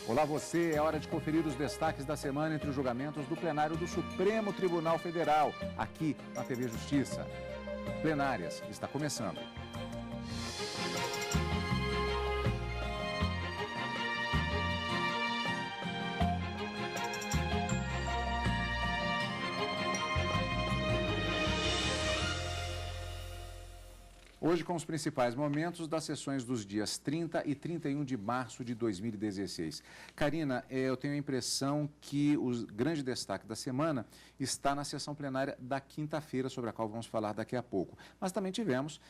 Olá você, é hora de conferir os destaques da semana entre os julgamentos do plenário do Supremo Tribunal Federal, aqui na TV Justiça. Plenárias, está começando. Hoje com os principais momentos das sessões dos dias 30 e 31 de março de 2016. Karina, eu tenho a impressão que o grande destaque da semana está na sessão plenária da quinta-feira, sobre a qual vamos falar daqui a pouco. Mas também tivemos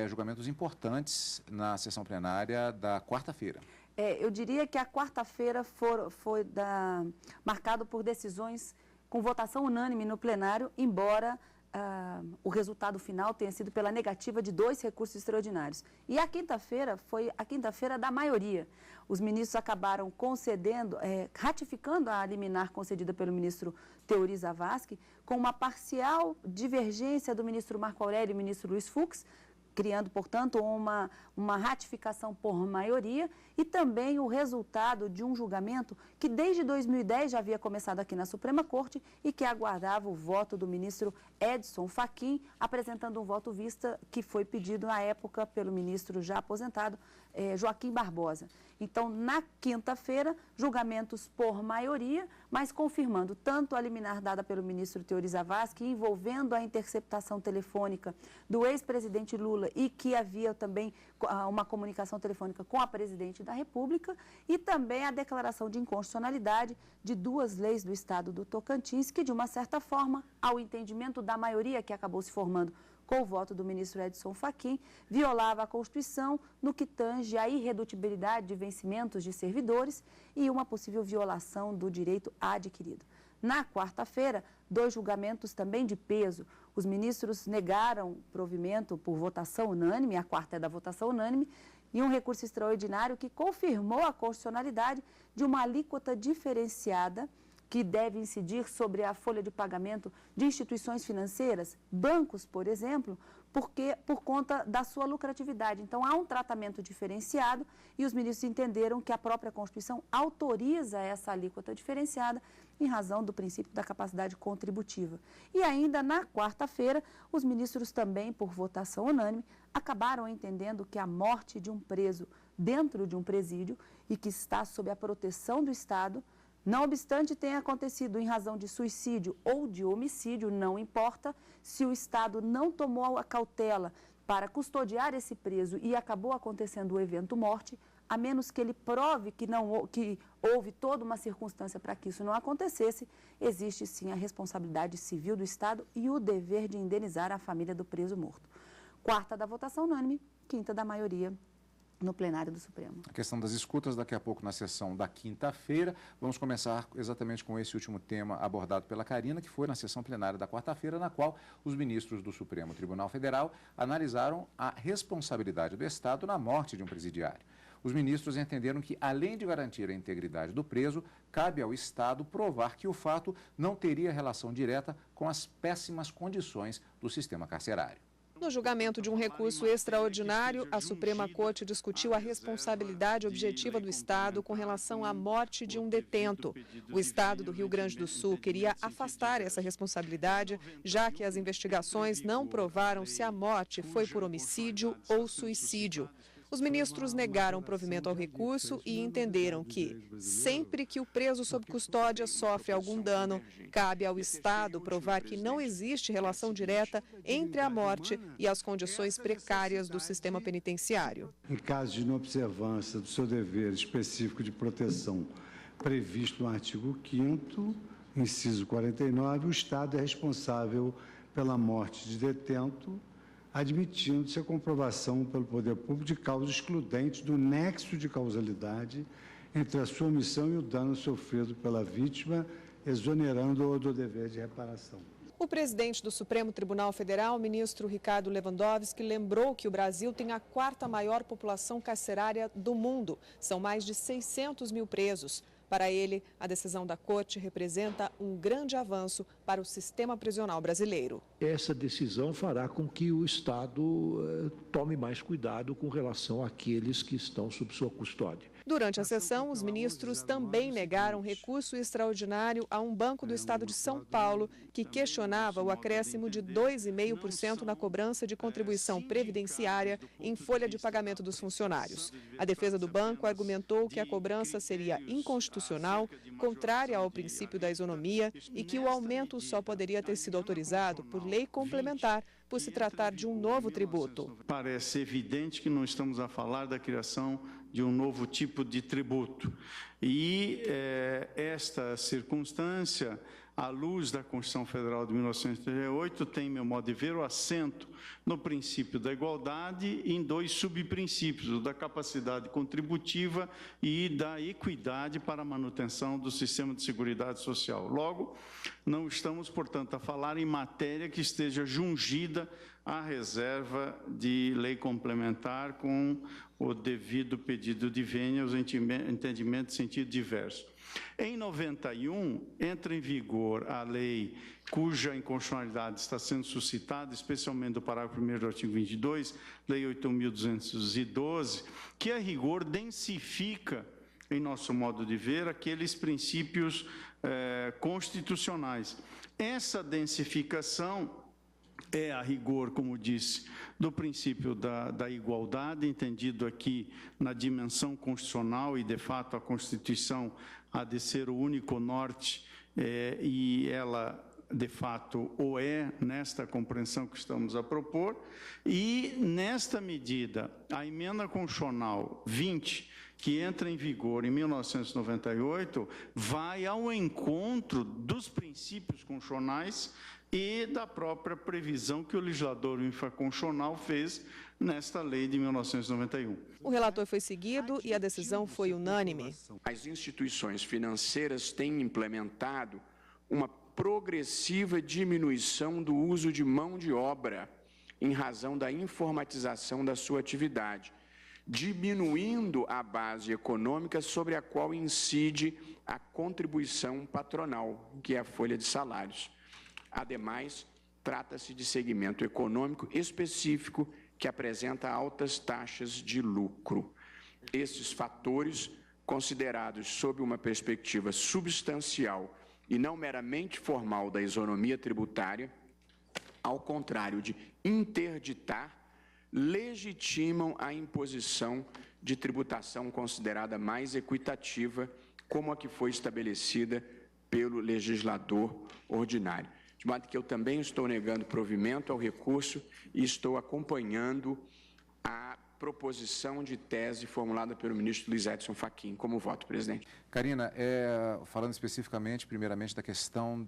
julgamentos importantes na sessão plenária da quarta-feira. Eu diria que a quarta-feira foi marcado por decisões com votação unânime no plenário, embora o resultado final tenha sido pela negativa de 2 recursos extraordinários. E a quinta-feira foi a quinta-feira da maioria. Os ministros acabaram ratificando a liminar concedida pelo ministro Teori Zavascki, com uma parcial divergência do ministro Marco Aurélio e do ministro Luiz Fux, criando, portanto, uma ratificação por maioria e também o resultado de um julgamento que desde 2010 já havia começado aqui na Suprema Corte e que aguardava o voto do ministro Edson Fachin, apresentando um voto vista que foi pedido na época pelo ministro já aposentado, Joaquim Barbosa. Então, na quinta-feira, julgamentos por maioria, mas confirmando tanto a liminar dada pelo ministro Teori Zavascki, envolvendo a interceptação telefônica do ex-presidente Lula e que havia também uma comunicação telefônica com a presidente da República, e também a declaração de inconstitucionalidade de 2 leis do Estado do Tocantins, que, de uma certa forma, ao entendimento da maioria que acabou se formando com o voto do ministro Edson Fachin, violava a Constituição no que tange à irredutibilidade de vencimentos de servidores e uma possível violação do direito adquirido. Na quarta-feira, 2 julgamentos também de peso. Os ministros negaram provimento por votação unânime, a quarta é da votação unânime, e um recurso extraordinário que confirmou a constitucionalidade de uma alíquota diferenciada que deve incidir sobre a folha de pagamento de instituições financeiras, bancos, por exemplo, por conta da sua lucratividade. Então, há um tratamento diferenciado e os ministros entenderam que a própria Constituição autoriza essa alíquota diferenciada em razão do princípio da capacidade contributiva. E ainda na quarta-feira, os ministros também, por votação unânime, acabaram entendendo que a morte de um preso dentro de um presídio e que está sob a proteção do Estado, não obstante tenha acontecido em razão de suicídio ou de homicídio, não importa, se o Estado não tomou a cautela para custodiar esse preso e acabou acontecendo o evento morte, a menos que ele prove que houve toda uma circunstância para que isso não acontecesse, existe sim a responsabilidade civil do Estado e o dever de indenizar a família do preso morto. Quarta da votação unânime, quinta da maioria no plenário do Supremo. A questão das escutas daqui a pouco na sessão da quinta-feira. Vamos começar exatamente com esse último tema abordado pela Karina, que foi na sessão plenária da quarta-feira, na qual os ministros do Supremo Tribunal Federal analisaram a responsabilidade do Estado na morte de um presidiário. Os ministros entenderam que, além de garantir a integridade do preso, cabe ao Estado provar que o fato não teria relação direta com as péssimas condições do sistema carcerário. No julgamento de um recurso extraordinário, a Suprema Corte discutiu a responsabilidade objetiva do Estado com relação à morte de um detento. O Estado do Rio Grande do Sul queria afastar essa responsabilidade, já que as investigações não provaram se a morte foi por homicídio ou suicídio. Os ministros negaram provimento ao recurso e entenderam que, sempre que o preso sob custódia sofre algum dano, cabe ao Estado provar que não existe relação direta entre a morte e as condições precárias do sistema penitenciário. Em caso de inobservância do seu dever específico de proteção previsto no artigo 5º, inciso 49, o Estado é responsável pela morte de detento, admitindo-se a comprovação pelo poder público de causas excludentes do nexo de causalidade entre a sua omissão e o dano sofrido pela vítima, exonerando-o do dever de reparação. O presidente do Supremo Tribunal Federal, ministro Ricardo Lewandowski, lembrou que o Brasil tem a 4ª maior população carcerária do mundo. São mais de 600 mil presos. Para ele, a decisão da Corte representa um grande avanço para o sistema prisional brasileiro. Essa decisão fará com que o Estado tome mais cuidado com relação àqueles que estão sob sua custódia. Durante a sessão, os ministros também negaram recurso extraordinário a um banco do estado de São Paulo que questionava o acréscimo de 2,5% na cobrança de contribuição previdenciária em folha de pagamento dos funcionários. A defesa do banco argumentou que a cobrança seria inconstitucional, contrária ao princípio da isonomia e que o aumento só poderia ter sido autorizado por lei complementar, por se tratar de um novo tributo. Parece evidente que não estamos a falar da criação de um novo tipo de tributo. E esta circunstância, à luz da Constituição Federal de 1938, tem, meu modo de ver, o assento no princípio da igualdade em dois subprincípios, o da capacidade contributiva e da equidade para a manutenção do sistema de seguridade social. Logo, não estamos, portanto, a falar em matéria que esteja jungida à reserva de lei complementar com o devido pedido de vênia, os entendimentos em sentido diverso. Em 91, entra em vigor a lei cuja inconstitucionalidade está sendo suscitada, especialmente do parágrafo 1º do artigo 22, Lei 8.212, que, a rigor, densifica, em nosso modo de ver, aqueles princípios constitucionais. Essa densificação é, a rigor, como disse, do princípio da igualdade, entendido aqui na dimensão constitucional e, de fato, a Constituição há de ser o único norte e ela, de fato, o é nesta compreensão que estamos a propor. E, nesta medida, a emenda constitucional 20, que entra em vigor em 1998, vai ao encontro dos princípios constitucionais e da própria previsão que o legislador infraconstitucional fez nesta lei de 1991. O relator foi seguido e a decisão foi unânime. As instituições financeiras têm implementado uma progressiva diminuição do uso de mão de obra em razão da informatização da sua atividade, diminuindo a base econômica sobre a qual incide a contribuição patronal, que é a folha de salários. Ademais, trata-se de segmento econômico específico que apresenta altas taxas de lucro. Esses fatores, considerados sob uma perspectiva substancial e não meramente formal da isonomia tributária, ao contrário de interditar, legitimam a imposição de tributação considerada mais equitativa, como a que foi estabelecida pelo legislador ordinário. De modo que eu também estou negando provimento ao recurso e estou acompanhando a proposição de tese formulada pelo ministro Luiz Edson Fachin. Como voto, presidente? Carina, falando especificamente, primeiramente, da questão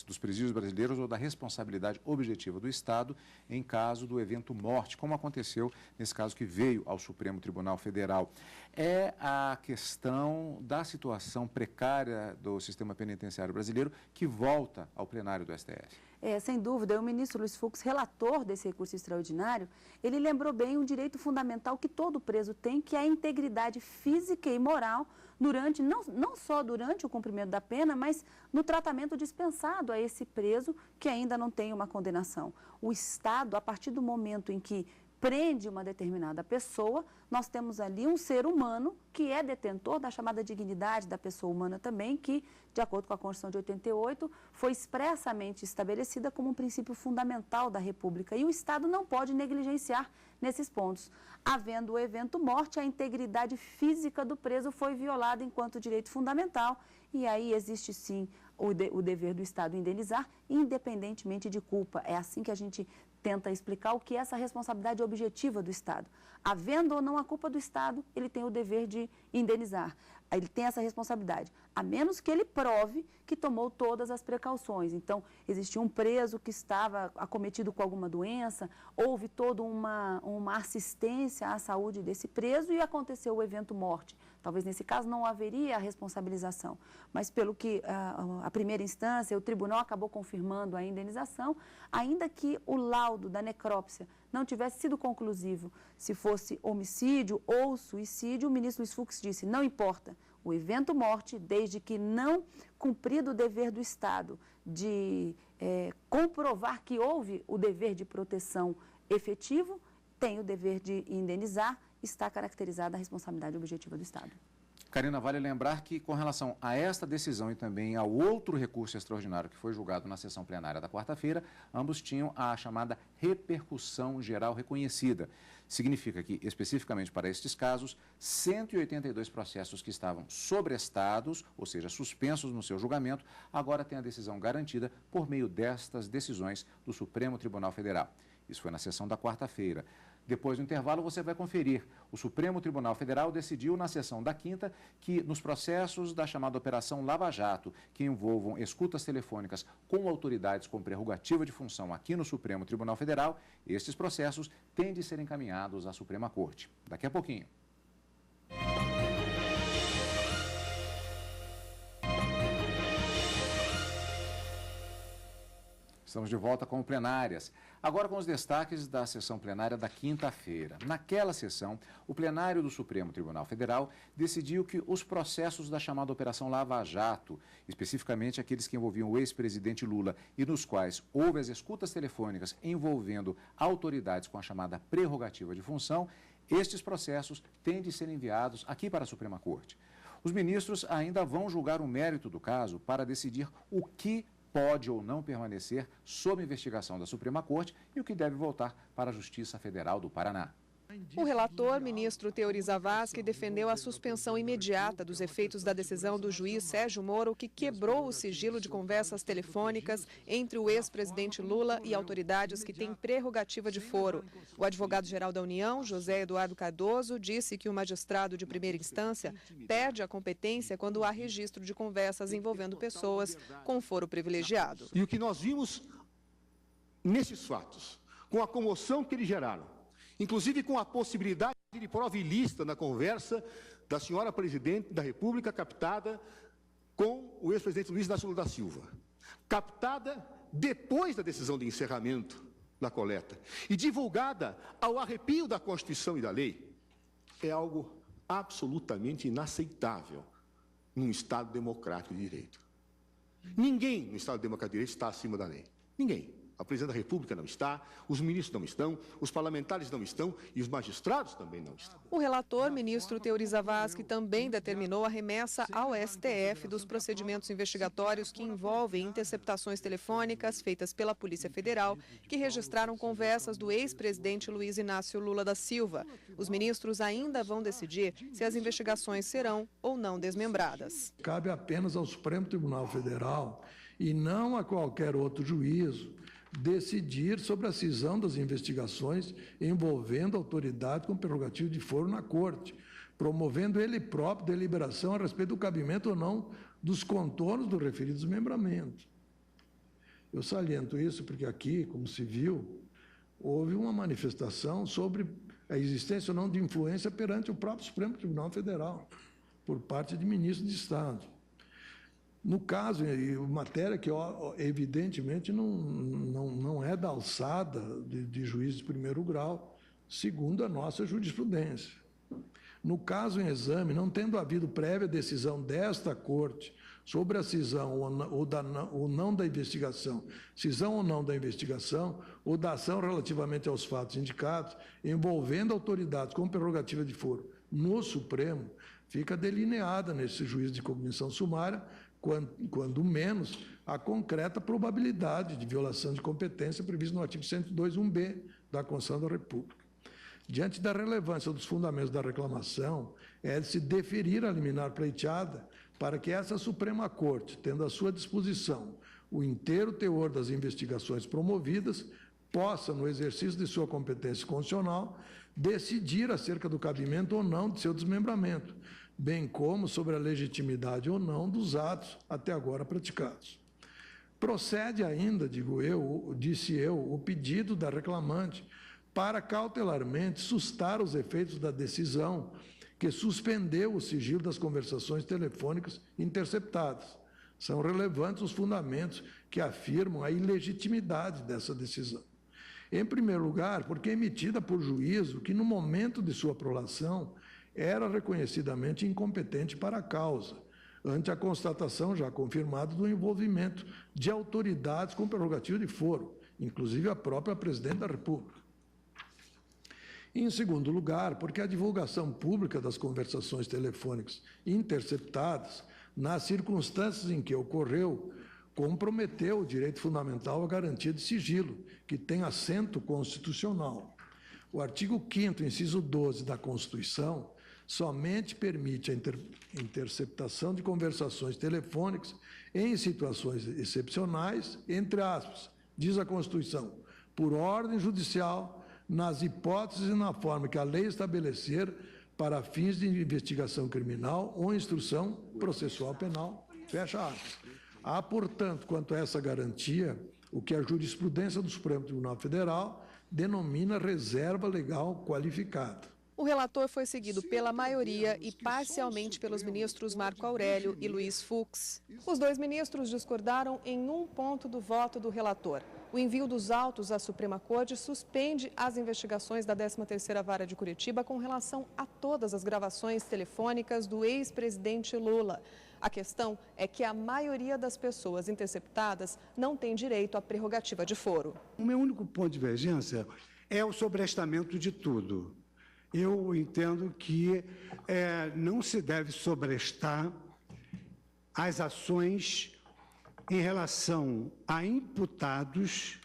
dos presídios brasileiros ou da responsabilidade objetiva do Estado em caso do evento morte, como aconteceu nesse caso que veio ao Supremo Tribunal Federal. É a questão da situação precária do sistema penitenciário brasileiro que volta ao plenário do STF. Sem dúvida, o ministro Luiz Fux, relator desse recurso extraordinário, ele lembrou bem um direito fundamental que todo preso tem, que é a integridade física e moral durante, não só durante o cumprimento da pena, mas no tratamento dispensado a esse preso que ainda não tem uma condenação. O Estado, a partir do momento em que prende uma determinada pessoa, nós temos ali um ser humano que é detentor da chamada dignidade da pessoa humana também, que, de acordo com a Constituição de 88, foi expressamente estabelecida como um princípio fundamental da República. E o Estado não pode negligenciar nesses pontos. Havendo o evento morte, a integridade física do preso foi violada enquanto direito fundamental, e aí existe sim o dever do Estado indenizar, independentemente de culpa. É assim que a gente tenta explicar o que é essa responsabilidade objetiva do Estado. Havendo ou não a culpa do Estado, ele tem o dever de indenizar. Ele tem essa responsabilidade, a menos que ele prove que tomou todas as precauções. Então, existia um preso que estava acometido com alguma doença, houve toda uma assistência à saúde desse preso e aconteceu o evento morte. Talvez nesse caso não haveria a responsabilização, mas pelo que a primeira instância, o tribunal acabou confirmando a indenização, ainda que o laudo da necrópsia não tivesse sido conclusivo, se fosse homicídio ou suicídio, o ministro Luiz Fux disse, não importa, o evento morte, desde que não cumprido o dever do Estado de comprovar que houve o dever de proteção efetivo, tem o dever de indenizar está caracterizada a responsabilidade objetiva do Estado. Karina, vale lembrar que, com relação a esta decisão e também ao outro recurso extraordinário que foi julgado na sessão plenária da quarta-feira, ambos tinham a chamada repercussão geral reconhecida. Significa que, especificamente para estes casos, 182 processos que estavam sobrestados, ou seja, suspensos no seu julgamento, agora têm a decisão garantida por meio destas decisões do Supremo Tribunal Federal. Isso foi na sessão da quarta-feira. Depois do intervalo, você vai conferir. O Supremo Tribunal Federal decidiu na sessão da quinta que nos processos da chamada Operação Lava Jato, que envolvam escutas telefônicas com autoridades com prerrogativa de função aqui no Supremo Tribunal Federal, estes processos têm de ser encaminhados à Suprema Corte. Daqui a pouquinho. Estamos de volta com o Plenárias. Agora com os destaques da sessão plenária da quinta-feira. Naquela sessão, o plenário do Supremo Tribunal Federal decidiu que os processos da chamada Operação Lava Jato, especificamente aqueles que envolviam o ex-presidente Lula e nos quais houve as escutas telefônicas envolvendo autoridades com a chamada prerrogativa de função, estes processos têm de ser enviados aqui para a Suprema Corte. Os ministros ainda vão julgar o mérito do caso para decidir o que pode ou não permanecer sob investigação da Suprema Corte e o que deve voltar para a Justiça Federal do Paraná. O relator, ministro Teori Zavascki, defendeu a suspensão imediata dos efeitos da decisão do juiz Sérgio Moro, que quebrou o sigilo de conversas telefônicas entre o ex-presidente Lula e autoridades que têm prerrogativa de foro. O advogado-geral da União, José Eduardo Cardoso, disse que o magistrado de primeira instância perde a competência quando há registro de conversas envolvendo pessoas com foro privilegiado. E o que nós vimos nesses fatos, com a comoção que eles geraram, inclusive com a possibilidade de prova ilícita na conversa da senhora presidente da República, captada com o ex-presidente Luiz Inácio Lula da Silva, captada depois da decisão de encerramento da coleta e divulgada ao arrepio da Constituição e da lei, é algo absolutamente inaceitável num Estado democrático de direito. Ninguém no Estado democrático de direito está acima da lei. Ninguém. A presidente da República não está, os ministros não estão, os parlamentares não estão e os magistrados também não estão. O relator, ministro Teori Zavascki, também determinou a remessa ao STF dos procedimentos investigatórios que envolvem interceptações telefônicas feitas pela Polícia Federal, que registraram conversas do ex-presidente Luiz Inácio Lula da Silva. Os ministros ainda vão decidir se as investigações serão ou não desmembradas. Cabe apenas ao Supremo Tribunal Federal e não a qualquer outro juízo decidir sobre a cisão das investigações envolvendo autoridade com prerrogativa de foro na Corte, promovendo ele próprio deliberação a respeito do cabimento ou não dos contornos do referido desmembramento. Eu saliento isso porque aqui, como se viu, houve uma manifestação sobre a existência ou não de influência perante o próprio Supremo Tribunal Federal, por parte de ministros de Estado. No caso, matéria que evidentemente não é da alçada de juiz de primeiro grau, segundo a nossa jurisprudência. No caso em exame, não tendo havido prévia decisão desta Corte sobre a cisão ou não da investigação, cisão ou não da investigação, ou da ação relativamente aos fatos indicados, envolvendo autoridades com prerrogativa de foro no Supremo, fica delineada nesse juízo de cognição sumária, quando menos, a concreta probabilidade de violação de competência prevista no artigo 102.1b da Constituição da República. Diante da relevância dos fundamentos da reclamação, é de se deferir a liminar pleiteada para que essa Suprema Corte, tendo à sua disposição o inteiro teor das investigações promovidas, possa, no exercício de sua competência constitucional, decidir acerca do cabimento ou não de seu desmembramento, bem como sobre a legitimidade ou não dos atos até agora praticados. Procede ainda, disse eu, o pedido da reclamante para cautelarmente sustar os efeitos da decisão que suspendeu o sigilo das conversações telefônicas interceptadas. São relevantes os fundamentos que afirmam a ilegitimidade dessa decisão. Em primeiro lugar, porque é emitida por juízo que, no momento de sua prolação, era reconhecidamente incompetente para a causa, ante a constatação já confirmada do envolvimento de autoridades com prerrogativa de foro, inclusive a própria Presidente da República. E, em segundo lugar, porque a divulgação pública das conversações telefônicas interceptadas, nas circunstâncias em que ocorreu, comprometeu o direito fundamental à garantia de sigilo, que tem assento constitucional. O artigo 5º, inciso 12 da Constituição, somente permite a interceptação de conversações telefônicas em situações excepcionais, entre aspas, diz a Constituição, por ordem judicial, nas hipóteses e na forma que a lei estabelecer para fins de investigação criminal ou instrução processual penal, fecha aspas. Há, portanto, quanto a essa garantia, o que a jurisprudência do Supremo Tribunal Federal denomina reserva legal qualificada. O relator foi seguido pela maioria e parcialmente pelos ministros Marco Aurélio e Luiz Fux. Os dois ministros discordaram em um ponto do voto do relator. O envio dos autos à Suprema Corte suspende as investigações da 13ª Vara de Curitiba com relação a todas as gravações telefônicas do ex-presidente Lula. A questão é que a maioria das pessoas interceptadas não tem direito à prerrogativa de foro. O meu único ponto de divergência é o sobrestamento de tudo. Eu entendo que não se deve sobrestar as ações em relação a imputados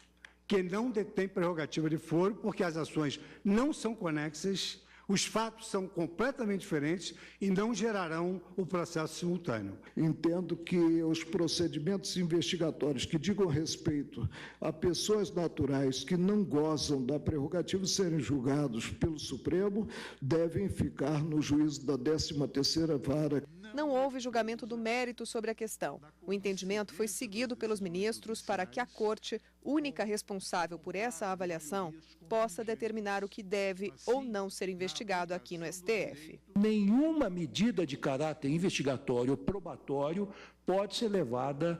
que não detêm prerrogativa de foro, porque as ações não são conexas, os fatos são completamente diferentes e não gerarão o processo simultâneo. Entendo que os procedimentos investigatórios que digam respeito a pessoas naturais que não gozam da prerrogativa de serem julgados pelo Supremo devem ficar no juízo da 13ª Vara. Não houve julgamento do mérito sobre a questão. O entendimento foi seguido pelos ministros para que a Corte, única responsável por essa avaliação, possa determinar o que deve ou não ser investigado aqui no STF. Nenhuma medida de caráter investigatório ou probatório pode ser levada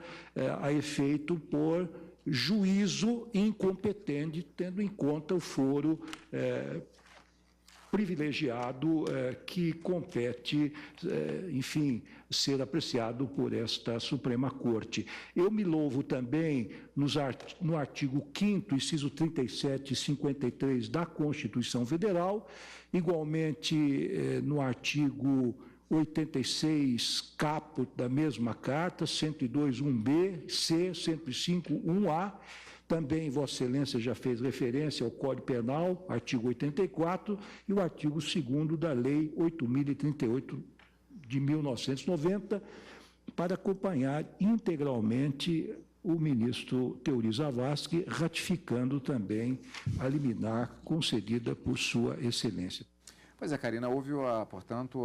a efeito por juízo incompetente, tendo em conta o foro privilegiado que compete, enfim, ser apreciado por esta Suprema Corte. Eu me louvo também no artigo 5º, inciso 37 e 53 da Constituição Federal, igualmente no artigo 86, caput da mesma carta, 102.1b, C, 105.1a, também Vossa Excelência já fez referência ao Código Penal, artigo 84, e o artigo 2º da Lei 8.038 de 1990, para acompanhar integralmente o ministro Teori Zavascki, ratificando também a liminar concedida por Sua Excelência. Pois é, Karina, houve, portanto,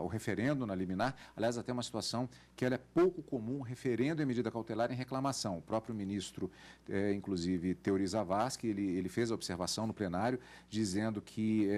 o referendo na liminar. Aliás, até uma situação que ela é pouco comum, referendo em medida cautelar em reclamação. O próprio ministro, inclusive, Teori Zavascki, ele fez a observação no plenário, dizendo que,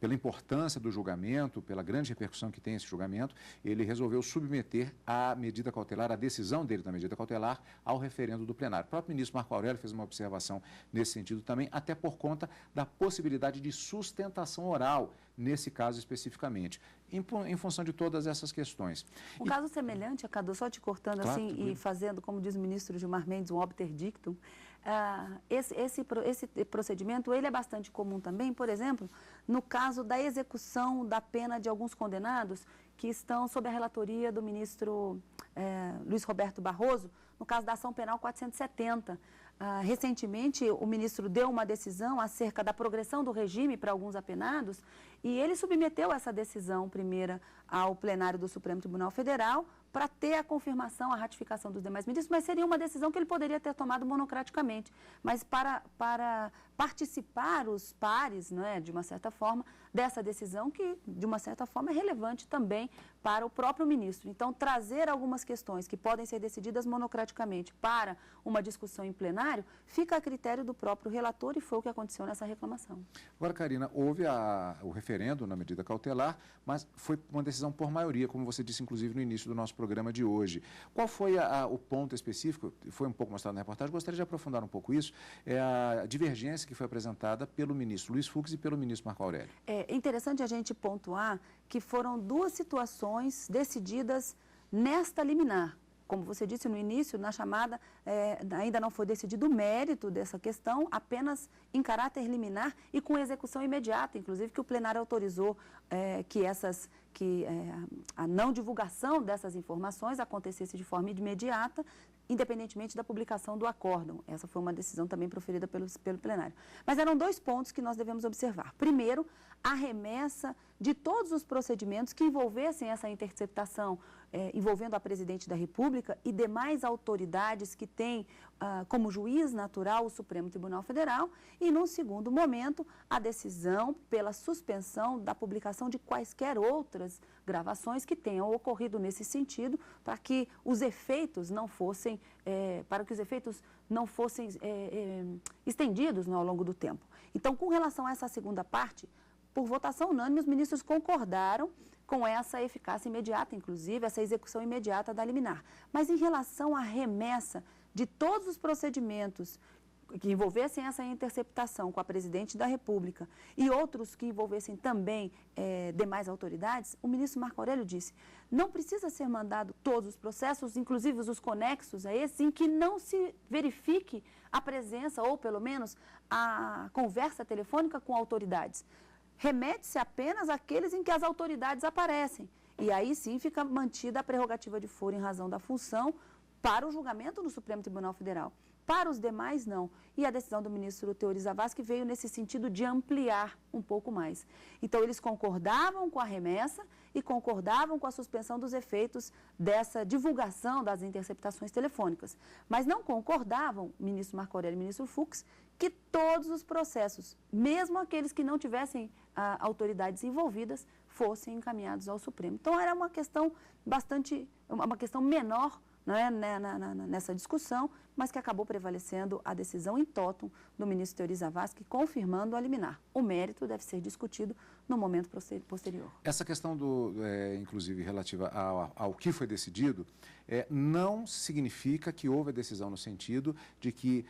pela importância do julgamento, pela grande repercussão que tem esse julgamento, ele resolveu submeter a medida cautelar, a decisão dele da medida cautelar, ao referendo do plenário. O próprio ministro Marco Aurélio fez uma observação nesse sentido também, até por conta da possibilidade de sustentação oral, nesse caso especificamente, em função de todas essas questões. Um caso semelhante, Cadu, só te cortando claro, assim e fazendo, como diz o ministro Gilmar Mendes, um obter dictum, esse procedimento ele é bastante comum também, por exemplo, no caso da execução da pena de alguns condenados que estão sob a relatoria do ministro Luiz Roberto Barroso, no caso da ação penal 470. Recentemente, o ministro deu uma decisão acerca da progressão do regime para alguns apenados e ele submeteu essa decisão primeira ao plenário do Supremo Tribunal Federal para ter a confirmação, a ratificação dos demais ministros, mas seria uma decisão que ele poderia ter tomado monocraticamente. Mas para participar os pares, né, de uma certa forma, dessa decisão que, de uma certa forma, é relevante também para o próprio ministro. Então, trazer algumas questões que podem ser decididas monocraticamente para uma discussão em plenário, fica a critério do próprio relator e foi o que aconteceu nessa reclamação. Agora, Karina, houve o referendo na medida cautelar, mas foi uma decisão por maioria, como você disse, inclusive, no início do nosso programa de hoje. Qual foi o ponto específico? Foi um pouco mostrado na reportagem, gostaria de aprofundar um pouco isso, a divergência que foi apresentada pelo ministro Luiz Fux e pelo ministro Marco Aurélio. É interessante a gente pontuar que foram duas situações decididas nesta liminar. como você disse no início, na chamada, ainda não foi decidido o mérito dessa questão, apenas em caráter liminar e com execução imediata, inclusive que o plenário autorizou que a não divulgação dessas informações acontecesse de forma imediata, independentemente da publicação do acórdão. Essa foi uma decisão também proferida pelo plenário. Mas eram 2 pontos que nós devemos observar. Primeiro, a remessa de todos os procedimentos que envolvessem essa interceptação, envolvendo a Presidente da República e demais autoridades que têm como juiz natural o Supremo Tribunal Federal, e, num segundo momento, a decisão pela suspensão da publicação de quaisquer outras gravações que tenham ocorrido nesse sentido, para que os efeitos não fossem, estendidos, né, ao longo do tempo. Então, com relação a essa segunda parte, por votação unânime, os ministros concordaram com essa eficácia imediata, inclusive, essa execução imediata da liminar. Mas em relação à remessa de todos os procedimentos que envolvessem essa interceptação com a Presidente da República e outros que envolvessem também demais autoridades, o ministro Marco Aurélio disse, não precisa ser mandado todos os processos, inclusive os conexos a esses, em que não se verifique a presença ou, pelo menos, a conversa telefônica com autoridades. Remete-se apenas àqueles em que as autoridades aparecem. E aí sim fica mantida a prerrogativa de foro em razão da função para o julgamento no Supremo Tribunal Federal. Para os demais, não. E a decisão do ministro Teori Zavascki veio nesse sentido de ampliar um pouco mais. Então, eles concordavam com a remessa e concordavam com a suspensão dos efeitos dessa divulgação das interceptações telefônicas. Mas não concordavam, ministro Marco Aurélio e ministro Fux, que todos os processos, mesmo aqueles que não tivessem autoridades envolvidas, fossem encaminhados ao Supremo. Então, era uma questão uma questão menor, não é, nessa discussão, mas que acabou prevalecendo a decisão in totum do ministro Teori Zavascki, confirmando a liminar. O mérito deve ser discutido no momento posterior. Essa questão, inclusive, relativa ao que foi decidido, não significa que houve a decisão no sentido de que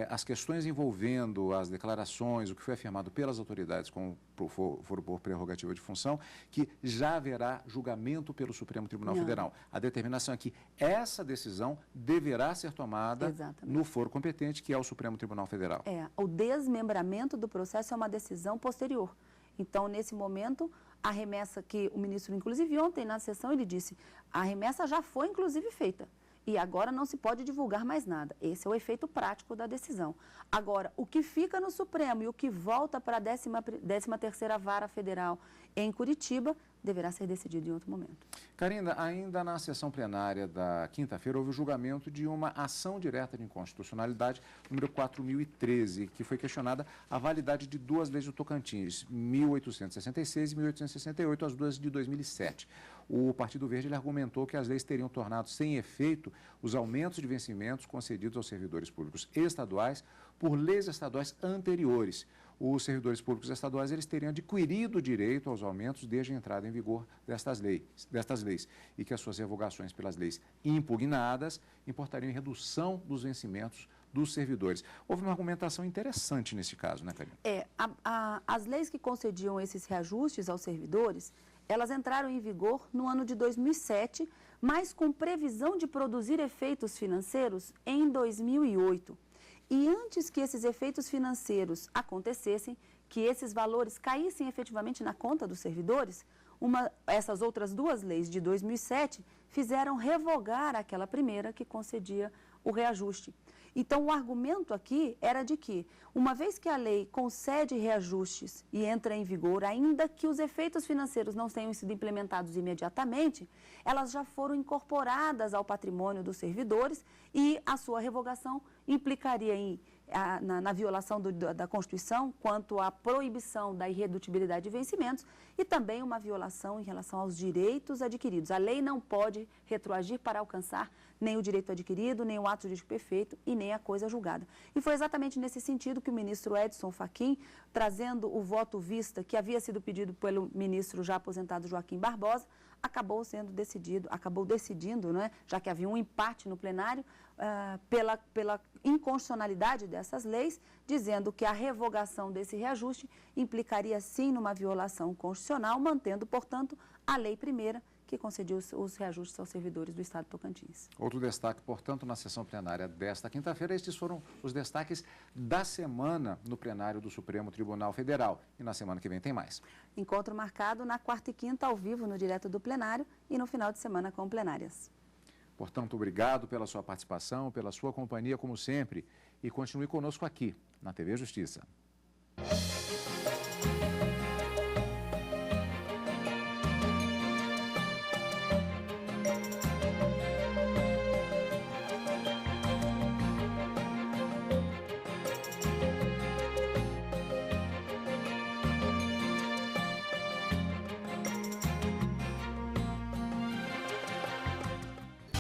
as questões envolvendo as declarações, o que foi afirmado pelas autoridades como for por prerrogativa de função, que já haverá julgamento pelo Supremo Tribunal Federal. A determinação é que essa decisão deverá ser tomada no foro competente, que é o Supremo Tribunal Federal. O desmembramento do processo é uma decisão posterior. Então, nesse momento, a remessa que o ministro, inclusive ontem na sessão, ele disse, a remessa já foi, inclusive, feita. E agora não se pode divulgar mais nada. Esse é o efeito prático da decisão. Agora, o que fica no Supremo e o que volta para a 13ª Vara Federal em Curitiba, deverá ser decidido em outro momento. Carina, ainda na sessão plenária da quinta-feira, houve o julgamento de uma ação direta de inconstitucionalidade, número 4013, que foi questionada a validade de 2 leis do Tocantins, 1866 e 1868, as duas de 2007. O Partido Verde ele argumentou que as leis teriam tornado sem efeito os aumentos de vencimentos concedidos aos servidores públicos estaduais por leis estaduais anteriores. Os servidores públicos estaduais eles teriam adquirido direito aos aumentos desde a entrada em vigor destas leis e que as suas revogações pelas leis impugnadas importariam em redução dos vencimentos dos servidores. Houve uma argumentação interessante nesse caso, né, Karina? As leis que concediam esses reajustes aos servidores, elas entraram em vigor no ano de 2007, mas com previsão de produzir efeitos financeiros em 2008. E antes que esses efeitos financeiros acontecessem, que esses valores caíssem efetivamente na conta dos servidores, essas outras 2 leis de 2007 fizeram revogar aquela primeira que concedia o reajuste. Então, o argumento aqui era de que, uma vez que a lei concede reajustes e entra em vigor, ainda que os efeitos financeiros não tenham sido implementados imediatamente, elas já foram incorporadas ao patrimônio dos servidores e a sua revogação implicaria na violação da Constituição quanto à proibição da irredutibilidade de vencimentos e também uma violação em relação aos direitos adquiridos. A lei não pode retroagir para alcançar nem o direito adquirido, nem o ato jurídico perfeito e nem a coisa julgada. E foi exatamente nesse sentido que o ministro Edson Fachin, trazendo o voto vista que havia sido pedido pelo ministro já aposentado Joaquim Barbosa, acabou decidindo, né, já que havia um empate no plenário, pela inconstitucionalidade dessas leis, dizendo que a revogação desse reajuste implicaria sim numa violação constitucional, mantendo, portanto, a lei primeira, que concediu os reajustes aos servidores do Estado do Tocantins. Outro destaque, portanto, na sessão plenária desta quinta-feira, estes foram os destaques da semana no plenário do Supremo Tribunal Federal. E na semana que vem tem mais. Encontro marcado na quarta e quinta, ao vivo, no Direto do Plenário, e no final de semana com plenárias. Portanto, obrigado pela sua participação, pela sua companhia, como sempre. E continue conosco aqui, na TV Justiça.